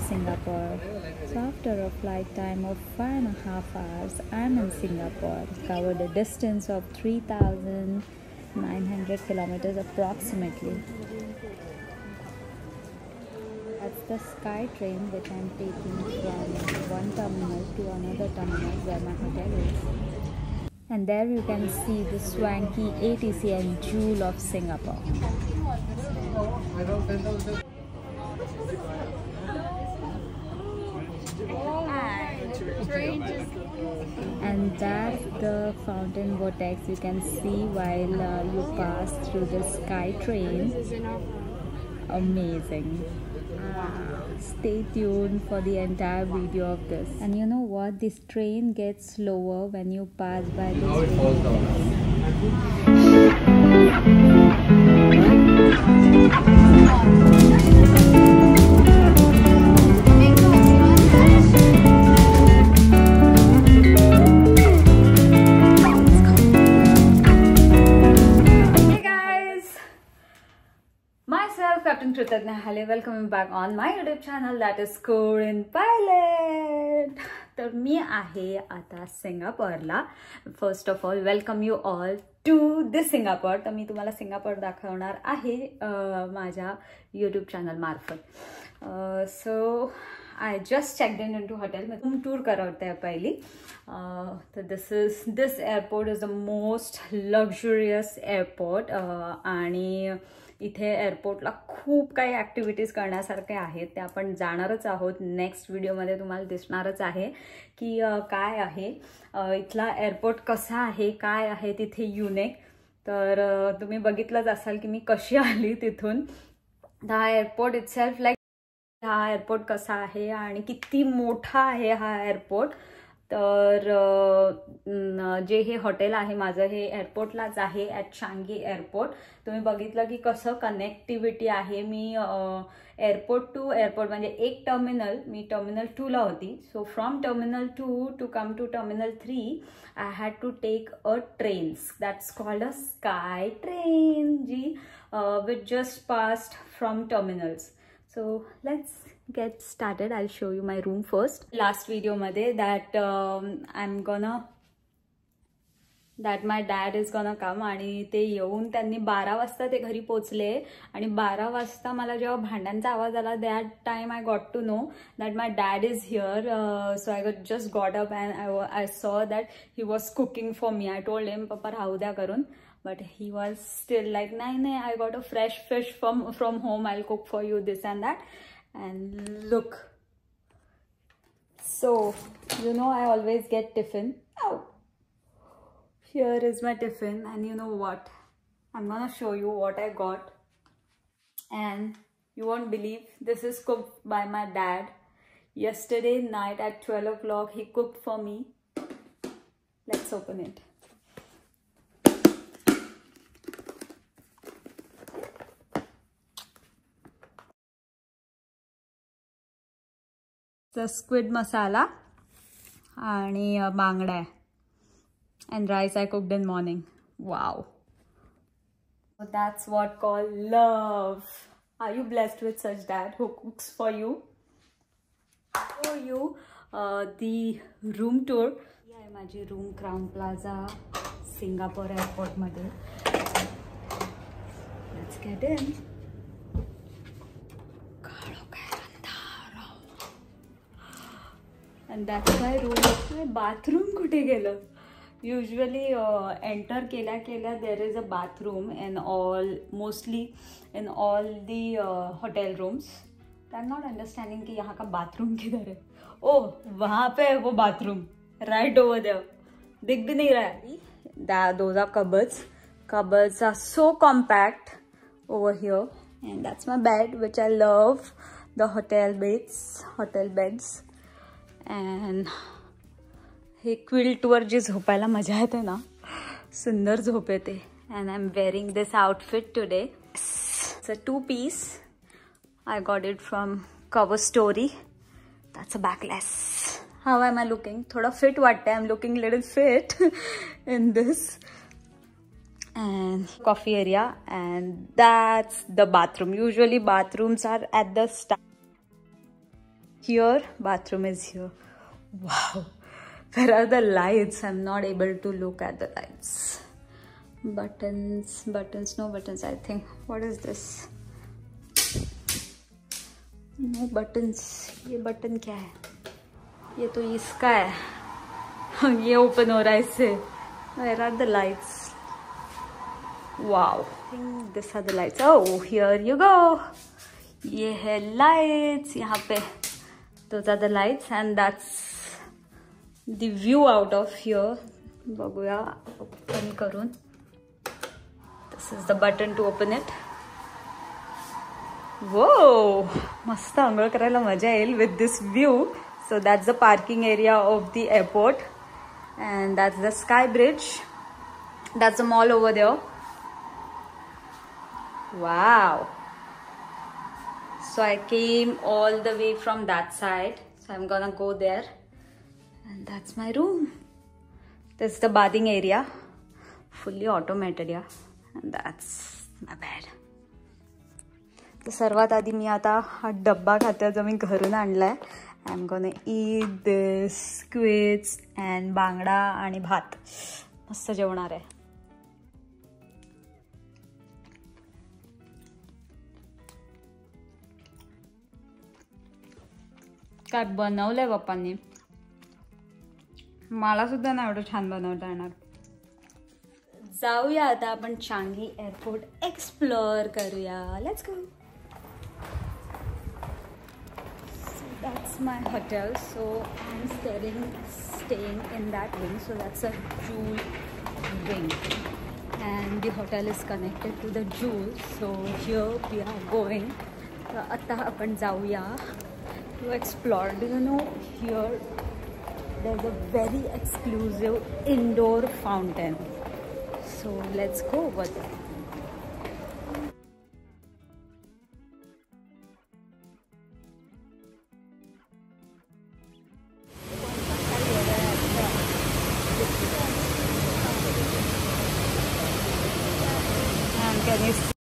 Singapore. So after a flight time of 5.5 hours, I'm in Singapore. Covered a distance of 3,900 kilometers approximately. That's the SkyTrain which I'm taking from one terminal to another terminal where my hotel is. And there you can see the swanky ATC and Jewel of Singapore. And that's the fountain vortex you can see while you pass through the SkyTrain. Amazing. Stay tuned for the entire video of this. And you know what? This train gets slower when you pass by this vortex. Captain Kritagna Hale, welcome back on my YouTube channel, that is Korean Pilot. तर मी आहे आता सिंगापूरला. First of all welcome you all to this Singapore. तर मी तुम्हाला Singapore दाखवणार आहे माझ्या यूट्यूब चॅनल मार्फत. So I just checked in to hotel. Room tour करवते पहिली. तर this airport is the most luxurious airport. आणि इथे एअरपोर्टला खूप काही ॲक्टिव्हिटीज करण्यासारखे आहेत. ते आपण जाणारच आहोत. नेक्स्ट व्हिडिओमध्ये तुम्हाला दिसणारच आहे की काय आहे इथला एअरपोर्ट, कसा आहे, काय आहे तिथे युनिक. तर तुम्ही बघितलंच असाल की मी कशी आली तिथून. हा एअरपोर्ट इटसेल्फ लाईक हा एअरपोर्ट कसा आहे आणि किती मोठा आहे हा एअरपोर्ट. तर जे हे हॉटेल आहे माझं हे एअरपोर्टलाच आहे, ॲट चांगी एअरपोर्ट. तुम्ही बघितलं की कसं कनेक्टिव्हिटी आहे. मी एअरपोर्ट टू एअरपोर्ट म्हणजे एक टर्मिनल, मी टर्मिनल 2ला होती. So from terminal 2 to come to terminal 3 I had to take a trains that's called a sky train, जी which just passed from terminals. So let's get started. I'll show you my room first. Last video मध्ये that that my dad is gonna come आणि ते येऊन त्यांनी 12 वाजता ते घरी पोचले. आणि 12 वाजता मला जेव्हा भांड्यांचा आवाज आला, that time I got to know that my dad is here. So I just got up and I saw that he was cooking for me. I told him, "Papa, राहू द्या करून." But he was still like, "No, I got a fresh fish from home. I'll cook for you this and that." And look. So, you know, I always get tiffin. Oh. Here is my tiffin. And you know what? I'm gonna show you what I got. And you won't believe, this is cooked by my dad. Yesterday night at 12 o'clock, he cooked for me. Let's open it. The squid masala आणि बांगडा and rice I cooked in morning. Wow. So that's what called love. Are you blessed with such dad who cooks for you? For you the room tour. Yeah, माझी room Crown Plaza Singapore airport मध्ये. Let's get in. And that's my room. Bathroom कुठे गेलं? Usually enter केल्या there is a bathroom in mostly in all the hotel rooms. I'm not understanding कि यहाँ का bathroom किधर है. Oh, वहाँ पे है वो bathroom. Right over there. दिख भी नहीं रहा है. Those are cupboards. Cupboards are so compact over here. And that's my bed, which I love. The hotel beds. And हे क्विल्ट वर जी झोपायला मजा येते ना, सुंदर झोप येते. and I'm wearing this outfit today. It's a two-piece. I got it from Cover Story. That's a backless. How am I looking? Thoda fit watte. I'm looking little fit in this. And coffee area, and that's the bathroom. Usually bathrooms are at the start. here, bathroom is here. Wow, where are the lights? I'm not able to look at the lights. Buttons, no buttons, I think. What is this? No buttons. ये button क्या है? ये तो इसका है. ये open हो रहा है इससे. Where are the lights? Wow, I think these are the lights. Oh, here you go. ये है lights यहाँ पे. Those are the lights and that's the view out of here. बघूया open करून. This is the button to open it. Whoa, मस्त आंघोळ करायला मजा येईल with this view. So that's the parking area of the airport and that's the Sky Bridge. That's the mall over there. Wow. So I came all the way from that side. So I'm gonna go there and that's my room. This is the bathing area, fully automated, yeah. And that's my bed. तर सर्वात आधी मी आता हा डब्बा खाते जो मी घरून आणलाय. I am gonna eat this squids and bangda आणि भात. मस्त जेवणार आहे. काय बनवलंय पप्पांनी. मला सुद्धा नाही एवढं छान बनवता येणार. जाऊया आता आपण चांगी एअरपोर्ट एक्सप्लोर करूया. Let's go. That's my hotel, so I'm staying in that wing. So that's a Jewel wing, and the hotel is connected to the Jewel. So here we are going. So आता आपण जाऊया to explore. Do you know here there's a very exclusive indoor fountain. So let's go over there. Can you see?